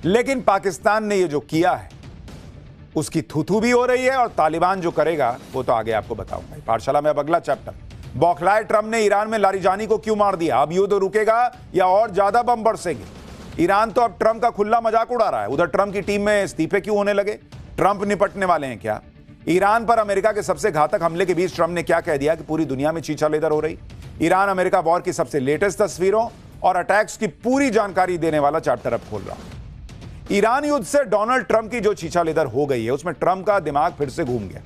लेकिन पाकिस्तान ने ये जो किया है उसकी थू भी हो रही है, और तालिबान जो करेगा वो तो आगे आपको बताऊंगा। पाठशाला में अब अगला चैप्टर, बौखलाए ट्रंप ने ईरान में लारिजानी को क्यों मार दिया, अब युद्ध रुकेगा या और ज्यादा बम बरसेंगे। ईरान तो अब ट्रंप का खुला मजाक उड़ा रहा है, उधर ट्रंप की टीम में इस्तीफे क्यों होने लगे, ट्रंप निपटने वाले हैं क्या। ईरान पर अमेरिका के सबसे घातक हमले के बीच ट्रंप ने क्या कह दिया कि पूरी दुनिया में चींचा-लेदर हो रही। ईरान अमेरिका वॉर की सबसे लेटेस्ट तस्वीरों और अटैक्स की पूरी जानकारी देने वाला चैप्टर अब खोल रहा हूं। ईरान युद्ध से डोनाल्ड ट्रंप की जो चींचा-लेदर हो गई है उसमें ट्रंप का दिमाग फिर से घूम गया।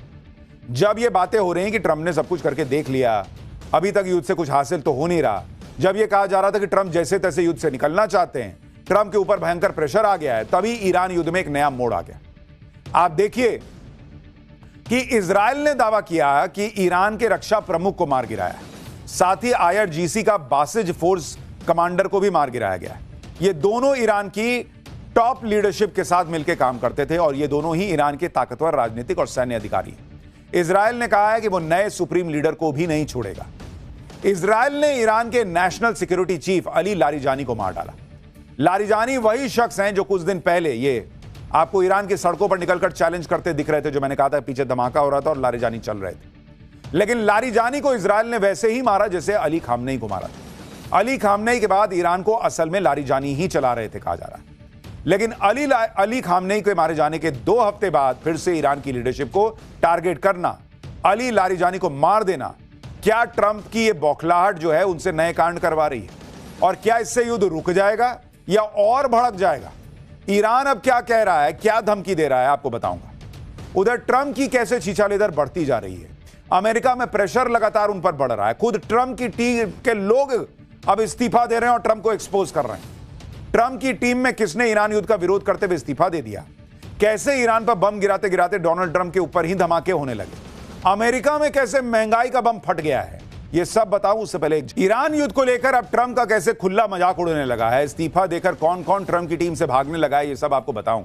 जब ये बातें हो रही हैं कि ट्रंप ने सब कुछ करके देख लिया, अभी तक युद्ध से कुछ हासिल तो हो नहीं रहा, जब यह कहा जा रहा था कि ट्रंप जैसे तैसे युद्ध से निकलना चाहते हैं, ट्रंप के ऊपर भयंकर प्रेशर आ गया है, तभी ईरान युद्ध में एक नया मोड़ आ गया। आप देखिए कि इजराइल ने दावा किया कि ईरान के रक्षा प्रमुख को मार गिराया है, साथ ही IRGC का बासिज फोर्स कमांडर को भी मार गिराया गया है। ये दोनों ईरान की टॉप लीडरशिप के साथ मिलकर काम करते थे और ये दोनों ही ईरान के ताकतवर राजनीतिक और सैन्य अधिकारी हैं। इजराइल ने कहा है कि वो नए सुप्रीम लीडर को भी नहीं छोड़ेगा। इजराइल ने ईरान के national security chief Ali Larijani को मार डाला। लारिजानी वही शख्स हैं जो कुछ दिन पहले ये आपको ईरान की सड़कों पर निकलकर चैलेंज करते दिख रहे थे, जो मैंने कहा था पीछे धमाका हो रहा था और लारिजानी चल रहे थे। लेकिन लारिजानी को इजराइल ने वैसे ही मारा जैसे अली खामनेई को मारा था। अली खामनेई के बाद ईरान को असल में लारिजानी ही चला रहे थे कहा जा रहा है। लेकिन अली खामनेई के मारे जाने के 2 हफ्ते बाद फिर से ईरान की लीडरशिप को टारगेट करना, अली लारिजानी को मार देना, क्या ट्रंप की ये बौखलाहट जो है उनसे नए कांड करवा रही है? और क्या इससे युद्ध रुक जाएगा या और भड़क जाएगा? ईरान अब क्या कह रहा है, क्या धमकी दे रहा है, आपको बताऊंगा। उधर ट्रंप की कैसे चींचा-लेदर बढ़ती जा रही है। अमेरिका में प्रेशर लगातार उन पर बढ़ रहा है। खुद ट्रंप की टीम के लोग अब इस्तीफा दे रहे हैं और ट्रंप को एक्सपोज कर रहे हैं। ट्रंप की टीम में किसने ईरान युद्ध का विरोध करते हुए इस्तीफा दे दिया, कैसे ईरान पर बम गिराते गिराते डोनाल्ड ट्रंप के ऊपर ही धमाके होने लगे, अमेरिका में कैसे महंगाई का बम फट गया है, यह सब बताऊं उससे पहले ईरान युद्ध को लेकर अब ट्रंप का कैसे खुला मजाक उड़ने लगा है, इस्तीफा देकर कौन कौन ट्रंप की टीम से भागने लगा है, यह सब आपको बताऊं।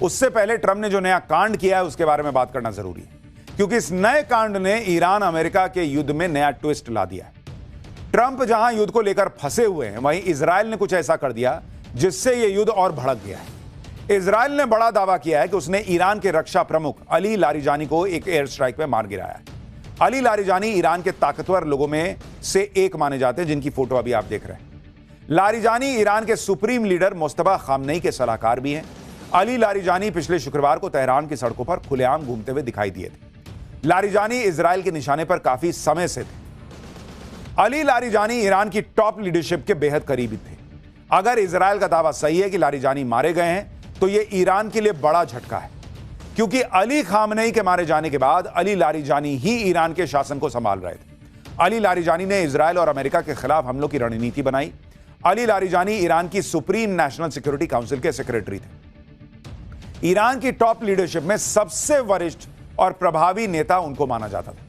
उससे पहले ट्रंप ने जो नया कांड किया है उसके बारे में बात करना जरूरी है, क्योंकि इस नए कांड ने ईरान अमेरिका के युद्ध में नया ट्विस्ट ला दिया है। ट्रंप जहां युद्ध को लेकर फंसे हुए हैं, वहीं इजराइल ने कुछ ऐसा कर दिया जिससे यह युद्ध और भड़क गया है। इजराइल ने बड़ा दावा किया है कि उसने ईरान के रक्षा प्रमुख अली लारिजानी को एक एयर स्ट्राइक में मार गिराया है। अली लारिजानी ईरान के ताकतवर लोगों में से एक माने जाते हैं, जिनकी फोटो अभी आप देख रहे हैं। लारिजानी ईरान के सुप्रीम लीडर मुस्तफा खामनेई के सलाहकार भी हैं। अली लारिजानी पिछले शुक्रवार को तेहरान की सड़कों पर खुलेआम घूमते हुए दिखाई दिए थे। लारिजानी इजराइल के निशाने पर काफी समय से थे। अली लारिजानी ईरान की टॉप लीडरशिप के बेहद करीबी थे। अगर इजराइल का दावा सही है कि लारिजानी मारे गए हैं तो यह ईरान के लिए बड़ा झटका है, क्योंकि अली खामनेई के मारे जाने के बाद अली लारिजानी ही ईरान के शासन को संभाल रहे थे। अली लारिजानी ने इजराइल और अमेरिका के खिलाफ हमलों की रणनीति बनाई। अली लारिजानी ईरान की सुप्रीम नेशनल सिक्योरिटी काउंसिल के सेक्रेटरी थे। ईरान की टॉप लीडरशिप में सबसे वरिष्ठ और प्रभावी नेता उनको माना जाता था।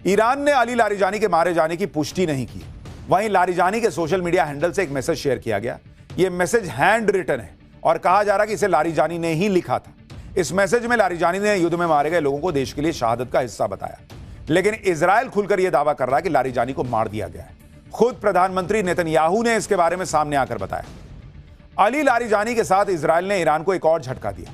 ईरान ने अली लारिजानी के मारे जाने की पुष्टि नहीं की। वहीं लारिजानी के सोशल मीडिया हैंडल से एक मैसेज शेयर किया गया। यह मैसेज हैंड रिटन है और कहा जा रहा है कि इसे लारिजानी ने ही लिखा था। इस मैसेज में लारिजानी ने युद्ध में मारे गए लोगों को देश के लिए शहादत का हिस्सा बताया। लेकिन इजराइल खुलकर यह दावा कर रहा है कि लारिजानी को मार दिया गया है। खुद प्रधानमंत्री नेतन्याहू ने इसके बारे में सामने आकर बताया। अली लारिजानी के साथ इजराइल ने ईरान को एक और झटका दिया।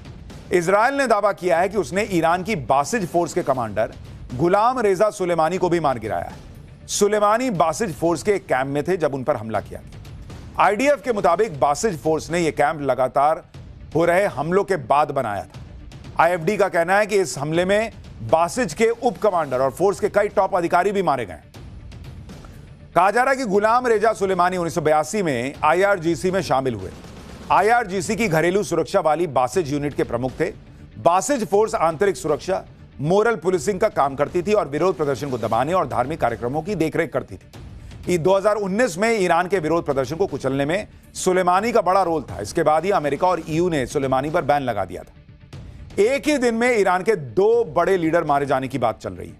इजराइल ने दावा किया है कि उसने ईरान की बासिज फोर्स के कमांडर गुलाम रेजा सुलेमानी को भी मार गिराया है। सुलेमानी बासिज फोर्स के एक कैंप में थे जब उन पर हमला किया गया। आईडीएफ के मुताबिक बासिज फोर्स ने यह कैंप लगातार हो रहे हमलों के बाद बनाया था। आईएफडी का कहना है कि इस हमले में बासिज के उप कमांडर और फोर्स के कई टॉप अधिकारी भी मारे गए। कहा जा रहा है कि गुलाम रेजा सुलेमानी 1982 में आईआरजीसी में शामिल हुए। आईआरजीसी की घरेलू सुरक्षा वाली बासिज यूनिट के प्रमुख थे। बासिज फोर्स आंतरिक सुरक्षा, मोरल पुलिसिंग का काम करती थी और विरोध प्रदर्शन को दबाने और धार्मिक कार्यक्रमों की देखरेख करती थी। 2019 में ईरान के विरोध प्रदर्शन को कुचलने में सुलेमानी का बड़ा रोल था। इसके बाद ही अमेरिका और ईयू ने सुलेमानी पर बैन लगा दिया था। एक ही दिन में ईरान के 2 बड़े लीडर मारे जाने की बात चल रही है।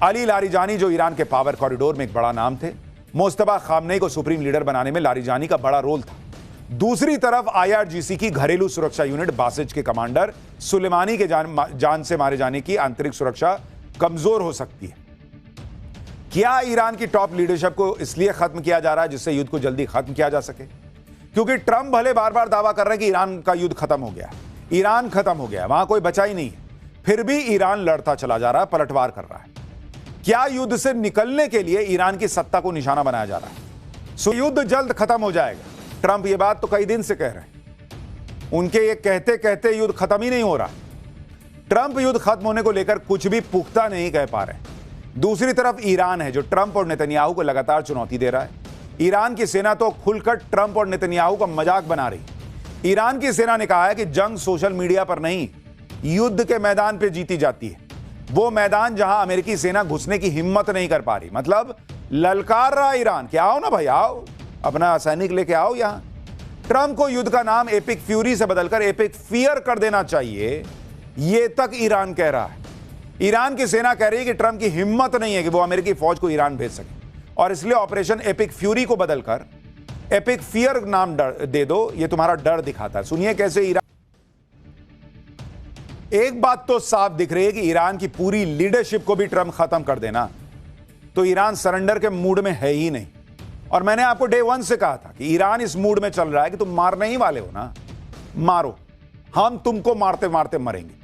अली लारिजानी जो ईरान के पावर कॉरिडोर में एक बड़ा नाम थे। मुस्तफा खामनेई को सुप्रीम लीडर बनाने में लारिजानी का बड़ा रोल था। दूसरी तरफ आईआरजीसी की घरेलू सुरक्षा यूनिट बासिज के कमांडर सुलेमानी के जान से मारे जाने की आंतरिक सुरक्षा कमजोर हो सकती है। क्या ईरान की टॉप लीडरशिप को इसलिए खत्म किया जा रहा है जिससे युद्ध को जल्दी खत्म किया जा सके? क्योंकि ट्रंप भले बार बार दावा कर रहे हैं कि ईरान का युद्ध खत्म हो गया, ईरान खत्म हो गया, वहां कोई बचा ही नहीं है, फिर भी ईरान लड़ता चला जा रहा है, पलटवार कर रहा है। क्या युद्ध से निकलने के लिए ईरान की सत्ता को निशाना बनाया जा रहा है? सो युद्ध जल्द खत्म हो जाएगा। ट्रंप ये बात तो कई दिन से कह रहे हैं, उनके ये कहते कहते युद्ध खत्म ही नहीं हो रहा। ट्रंप युद्ध खत्म होने को लेकर कुछ भी पुख्ता नहीं कह पा रहे। दूसरी तरफ ईरान है जो ट्रंप और नेतन्याहू को लगातार चुनौती दे रहा है। ईरान की सेना तो खुलकर ट्रंप और नेतन्याहू का मजाक बना रही। ईरान की सेना ने कहा है कि जंग सोशल मीडिया पर नहीं, युद्ध के मैदान पर जीती जाती है, वो मैदान जहां अमेरिकी सेना घुसने की हिम्मत नहीं कर पा रही। मतलब ललकार रहा ईरान कि आओ ना भाई, आओ, अपना सैनिक लेके आओ यहां। ट्रंप को युद्ध का नाम एपिक फ्यूरी से बदलकर एपिक फियर कर देना चाहिए, ये तक ईरान कह रहा है। ईरान की सेना कह रही है कि ट्रंप की हिम्मत नहीं है कि वो अमेरिकी फौज को ईरान भेज सके, और इसलिए ऑपरेशन एपिक फ्यूरी को बदलकर एपिक फियर नाम दे दो, ये तुम्हारा डर दिखाता है। सुनिए कैसे ईरान। एक बात तो साफ दिख रही है कि ईरान की पूरी लीडरशिप को भी ट्रंप खत्म कर देना तो ईरान सरेंडर के मूड में है ही नहीं। और मैंने आपको डे 1 से कहा था कि ईरान इस मूड में चल रहा है कि तुम मारने ही वाले हो ना, मारो, हम तुमको मारते मारते मरेंगे।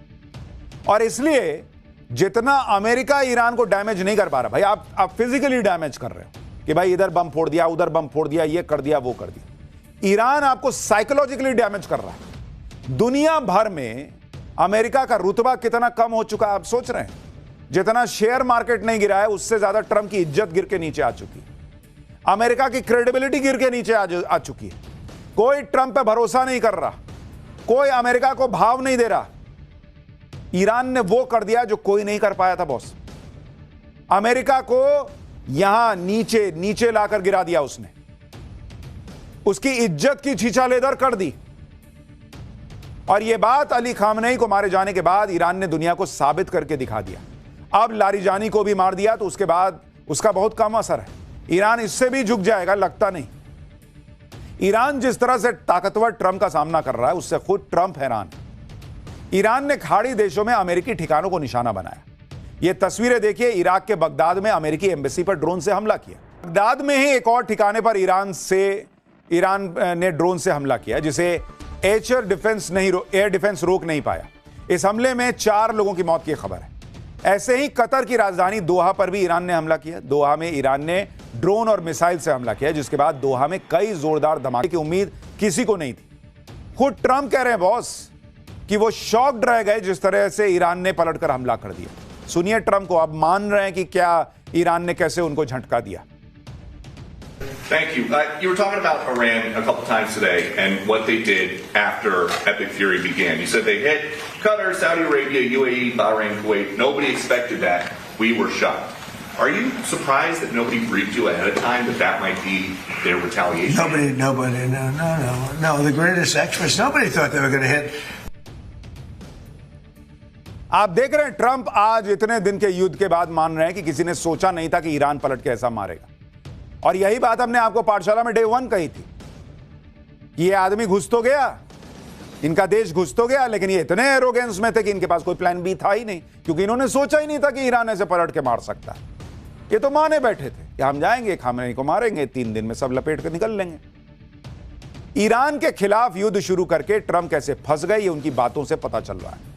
और इसलिए जितना अमेरिका ईरान को डैमेज नहीं कर पा रहा, भाई आप फिजिकली डैमेज कर रहे हो कि भाई इधर बम फोड़ दिया, उधर बम फोड़ दिया, ये कर दिया, वो कर दिया। ईरान आपको साइकोलॉजिकली डैमेज कर रहा है। दुनिया भर में अमेरिका का रुतबा कितना कम हो चुका है आप सोच रहे हैं? जितना शेयर मार्केट नहीं गिरा है, उससे ज्यादा ट्रंप की इज्जत गिर के नीचे आ चुकी है। अमेरिका की क्रेडिबिलिटी गिर के नीचे आ चुकी है। कोई ट्रंप पे भरोसा नहीं कर रहा, कोई अमेरिका को भाव नहीं दे रहा। ईरान ने वो कर दिया जो कोई नहीं कर पाया था बॉस। अमेरिका को यहां नीचे नीचे लाकर गिरा दिया उसने, उसकी इज्जत की छीछालेदर कर दी। और यह बात अली खामनेई को मारे जाने के बाद ईरान ने दुनिया को साबित करके दिखा दिया। अब लारिजानी को भी मार दिया तो उसके बाद उसका बहुत कम असर है। ईरान इससे भी झुक जाएगा लगता नहीं। ईरान जिस तरह से ताकतवर ट्रंप का सामना कर रहा है, उससे खुद ट्रंप हैरान। ईरान ने खाड़ी देशों में अमेरिकी ठिकानों को निशाना बनाया। यह तस्वीरें देखिए, इराक के बगदाद में अमेरिकी एम्बेसी पर ड्रोन से हमला किया। बगदाद में ही एक और ठिकाने पर ईरान ने ड्रोन से हमला किया, जिसे एयर डिफेंस रोक नहीं पाया। इस हमले में 4 लोगों की मौत की खबर है। ऐसे ही कतर की राजधानी दोहा पर भी ईरान ने हमला किया। दोहा में ईरान ने ड्रोन और मिसाइल से हमला किया, जिसके बाद दोहा में कई जोरदार धमाके की उम्मीद किसी को नहीं थी। खुद ट्रंप कह रहे हैं बॉस कि वो शॉक्ड रह गए जिस तरह से ईरान ने पलटकर हमला कर दिया। सुनिए ट्रंप को, अब मान रहे हैं कि क्या ईरान ने कैसे उनको झटका दिया। Thank you. You were talking about Iran a couple times today and what they did after Epic Fury began. You said they hit Qatar, Saudi Arabia, UAE, Bahrain, Kuwait. Nobody expected that. We were shocked. Are you surprised that nobody briefed you ahead of time that might be their retaliation? Nobody. No. The greatest experts, nobody thought they were going to hit. आप देख रहे हैं Trump आज इतने दिन के युद्ध के बाद मान रहे हैं कि किसी ने सोचा नहीं था कि ईरान पलट के ऐसा मारेगा। और यही बात हमने आपको पाठशाला में डे 1 कही थी कि ये आदमी घुस तो गया, इनका देश घुस तो गया, लेकिन ये इतने एरोगेंस में थे कि इनके पास कोई प्लान बी था ही नहीं, क्योंकि इन्होंने सोचा ही नहीं था कि ईरान ऐसे पलट के मार सकता है। ये तो माने बैठे थे कि हम जाएंगे, खामनेई को मारेंगे, 3 दिन में सब लपेट कर निकल लेंगे। ईरान के खिलाफ युद्ध शुरू करके ट्रंप कैसे फंस गए, ये उनकी बातों से पता चल रहा है।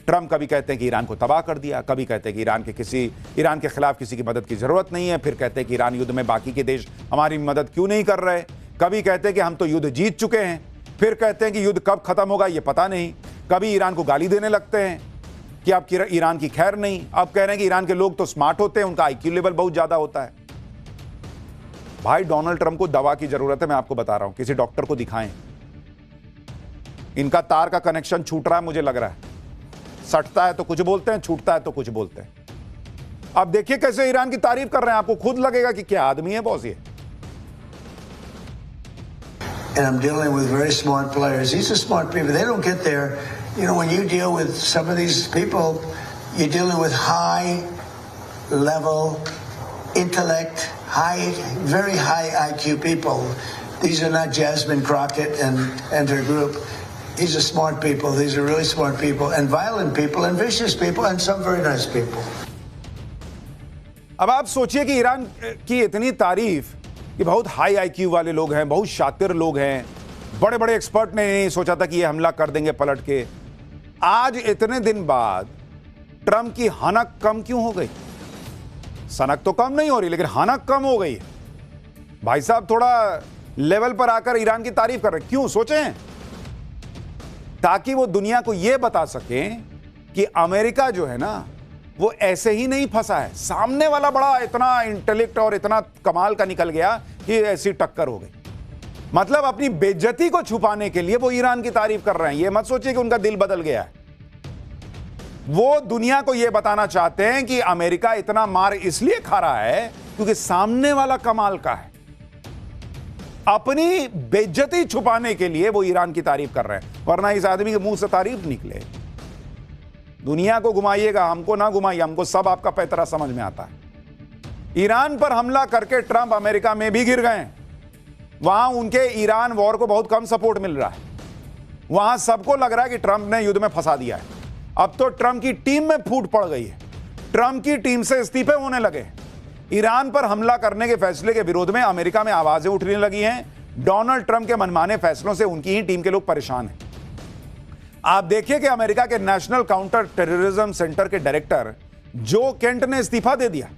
ट्रंप कभी कहते हैं कि ईरान को तबाह कर दिया, कभी कहते हैं कि ईरान के खिलाफ किसी की मदद की जरूरत नहीं है, फिर कहते हैं कि ईरान युद्ध में बाकी के देश हमारी मदद क्यों नहीं कर रहे, कभी कहते हैं कि हम तो युद्ध जीत चुके हैं, फिर कहते हैं कि युद्ध कब खत्म होगा ये पता नहीं, कभी ईरान को गाली देने लगते हैं कि अब ईरान की खैर नहीं, अब कह रहे हैं कि ईरान के लोग तो स्मार्ट होते हैं, उनका आईक्यू लेवल बहुत ज्यादा होता है। भाई डोनाल्ड ट्रंप को दवा की जरूरत है, मैं आपको बता रहा हूं, किसी डॉक्टर को दिखाएं। इनका तार का कनेक्शन छूट रहा है, मुझे लग रहा है। सटता है तो कुछ बोलते हैं, छूटता है तो कुछ बोलते हैं। अब देखिए कैसे ईरान की तारीफ कर रहे हैं, आपको खुद लगेगा कि क्या आदमी है बॉस ये। And I'm dealing with very smart players. These are smart people. They don't get there. You know, when you deal with some of these people, you're dealing with high level intellect, very high IQ people. These are not Jasmine Crockett and her group. These are smart people. These are really smart people, and violent people, and vicious people, and some very nice people. अब आप सोचिए कि Iran की इतनी तारीफ कि बहुत high IQ वाले लोग हैं, बहुत शातिर लोग हैं, बड़े बड़े एक्सपर्ट ने नहीं सोचा था कि ये हमला कर देंगे पलट के। आज इतने दिन बाद ट्रंप की हनक कम क्यों हो गई? सनक तो कम नहीं हो रही, लेकिन हनक कम हो गई है। भाई साहब थोड़ा लेवल पर आकर ईरान की तारीफ कर रहे हैं। क्यों? सोचें, ताकि वो दुनिया को यह बता सकें कि अमेरिका जो है ना वो ऐसे ही नहीं फंसा है, सामने वाला बड़ा इतना इंटेलेक्ट और इतना कमाल का निकल गया कि ऐसी टक्कर हो गई। मतलब अपनी बेइज्जती को छुपाने के लिए वो ईरान की तारीफ कर रहे हैं। ये मत सोचिए कि उनका दिल बदल गया है। वो दुनिया को यह बताना चाहते हैं कि अमेरिका इतना मार इसलिए खा रहा है क्योंकि सामने वाला कमाल का है। अपनी बेइज्जती छुपाने के लिए वो ईरान की तारीफ कर रहे हैं, वरना इस आदमी के मुंह से तारीफ निकले। दुनिया को घुमाइएगा, हमको ना घुमाइए, हमको सब आपका पैतरा समझ में आता है। ईरान पर हमला करके ट्रंप अमेरिका में भी गिर गए। वहां उनके ईरान वॉर को बहुत कम सपोर्ट मिल रहा है। वहां सबको लग रहा है कि ट्रंप ने युद्ध में फंसा दिया है। अब तो ट्रंप की टीम में फूट पड़ गई है, ट्रंप की टीम से इस्तीफे होने लगे। ईरान पर हमला करने के फैसले के विरोध में अमेरिका में आवाजें उठने लगी हैं। डोनाल्ड ट्रंप के मनमाने फैसलों से उनकी ही टीम के लोग परेशान हैं। आप देखिए कि अमेरिका के नेशनल काउंटर टेररिज्म सेंटर के डायरेक्टर जो केंट ने इस्तीफा दे दिया।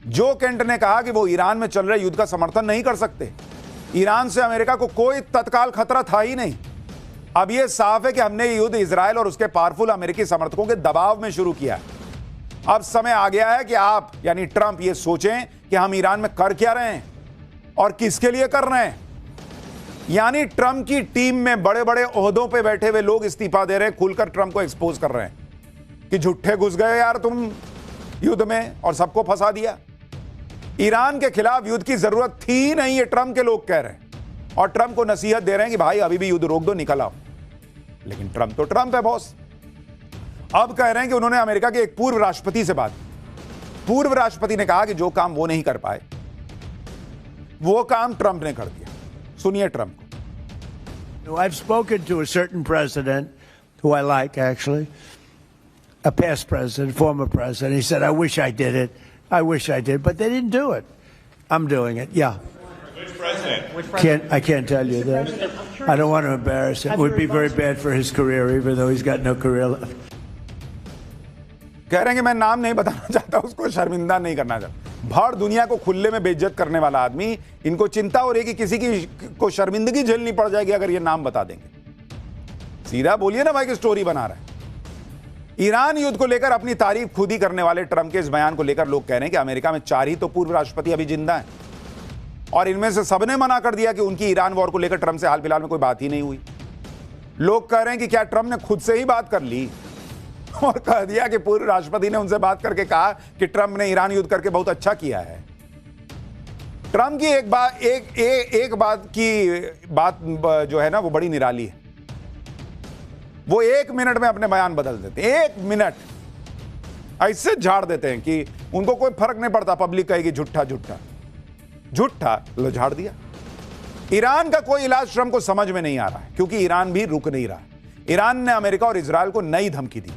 जो केंट ने कहा कि वो ईरान में चल रहे युद्ध का समर्थन नहीं कर सकते। ईरान से अमेरिका को कोई तत्काल खतरा था ही नहीं। अब यह साफ है कि हमने ये युद्ध इजराइल और उसके पावरफुल अमेरिकी समर्थकों के दबाव में शुरू किया है। अब समय आ गया है कि आप यानी ट्रंप ये सोचें कि हम ईरान में कर क्या रहे हैं और किसके लिए कर रहे हैं। यानी ट्रंप की टीम में बड़े बड़े ओहदों पे बैठे हुए लोग इस्तीफा दे रहे हैं, खुलकर ट्रंप को एक्सपोज कर रहे हैं कि झूठे घुस गए यार तुम युद्ध में और सबको फंसा दिया। ईरान के खिलाफ युद्ध की जरूरत थी नहीं, ये ट्रंप के लोग कह रहे हैं और ट्रंप को नसीहत दे रहे हैं कि भाई अभी भी युद्ध रोक दो, निकल आओ। लेकिन ट्रंप तो ट्रंप है बॉस। अब कह रहे हैं कि उन्होंने अमेरिका के एक पूर्व राष्ट्रपति से बात की। पूर्व राष्ट्रपति ने कहा कि जो काम वो नहीं कर पाए वो काम ट्रंप ने कर दिया। सुनिए ट्रंप को। I've spoken to a certain president who I like, actually, a past president, former president. He said, I wish I did it. I wish I did, but they didn't do it. I'm doing it. Yeah. Which president? I can't tell you that. I don't want to embarrass him. It would be very bad for his career, even though he's got no career left. कह रहे हैं कि मैं नाम नहीं बताना चाहता, उसको शर्मिंदा नहीं करना चाहता। भर दुनिया को खुले में बेइज्जत करने वाला आदमी, इनको चिंता हो रही कि किसी की को शर्मिंदगी झेलनी पड़ जाएगी अगर ये नाम बता देंगे। सीधा बोलिए ना भाई कि स्टोरी बना रहा है। ईरान युद्ध को लेकर अपनी तारीफ खुद ही करने वाले ट्रंप के इस बयान को लेकर लोग कह रहे हैं कि अमेरिका में 4 ही तो पूर्व राष्ट्रपति अभी जिंदा हैं और इनमें से सबने मना कर दिया कि उनकी ईरान वॉर को लेकर ट्रंप से हाल फिलहाल में कोई बात ही नहीं हुई। लोग कह रहे हैं कि क्या ट्रंप ने खुद से ही बात कर ली और कह दिया कि पूर्व राष्ट्रपति ने उनसे बात करके कहा कि ट्रंप ने ईरान युद्ध करके बहुत अच्छा किया है। ट्रंप की एक बात जो है ना वो बड़ी निराली है। वो 1 मिनट में अपने बयान बदल देते हैं। 1 मिनट ऐसे झाड़ देते हैं कि उनको कोई फर्क नहीं पड़ता। पब्लिक कहेगी झूठा झूठा झूठा, लो झाड़ दिया। ईरान का कोई इलाज ट्रंप को समझ में नहीं आ रहा है क्योंकि ईरान भी रुक नहीं रहा। ईरान ने अमेरिका और इजराइल को नई धमकी दी।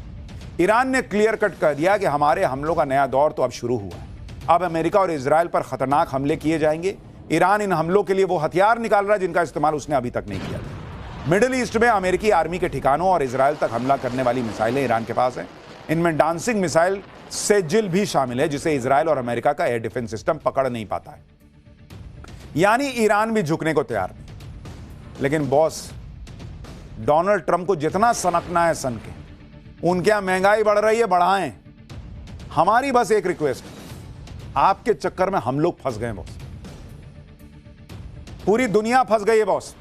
ईरान ने क्लियर कट कह दिया कि हमारे हमलों का नया दौर तो अब शुरू हुआ है। अब अमेरिका और इजराइल पर खतरनाक हमले किए जाएंगे। ईरान इन हमलों के लिए वो हथियार निकाल रहा है जिनका इस्तेमाल उसने अभी तक नहीं किया था। मिडिल ईस्ट में अमेरिकी आर्मी के ठिकानों और इजराइल तक हमला करने वाली मिसाइलें ईरान के पास हैं। इनमें डांसिंग मिसाइल सेजिल भी शामिल है जिसे इजराइल और अमेरिका का एयर डिफेंस सिस्टम पकड़ नहीं पाता है। यानी ईरान भी झुकने को तैयार नहीं। लेकिन बॉस डोनाल्ड ट्रंप को जितना सनकना है सन के, उनके यहां महंगाई बढ़ रही है, बढ़ाएं। हमारी बस एक रिक्वेस्ट, आपके चक्कर में हम लोग फंस गए बॉस। पूरी दुनिया फंस गई है बॉस।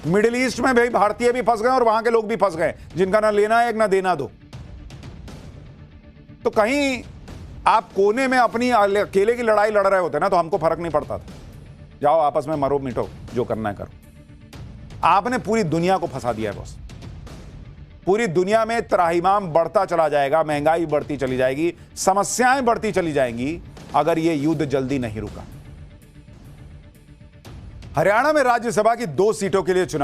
मिडिल ईस्ट में भाई भारतीय भी फंस गए और वहां के लोग भी फंस गए जिनका ना लेना है एक ना देना दो। तो कहीं आप कोने में अपनी अकेले की लड़ाई लड़ रहे होते ना तो हमको फर्क नहीं पड़ता था। जाओ आपस में मरो मिटो, जो करना है करो। आपने पूरी दुनिया को फंसा दिया है बॉस। पूरी दुनिया में त्राहिमाम बढ़ता चला जाएगा, महंगाई बढ़ती चली जाएगी, समस्याएं बढ़ती चली जाएंगी अगर यह युद्ध जल्दी नहीं रुका। हरियाणा में राज्यसभा की 2 सीटों के लिए चुनाव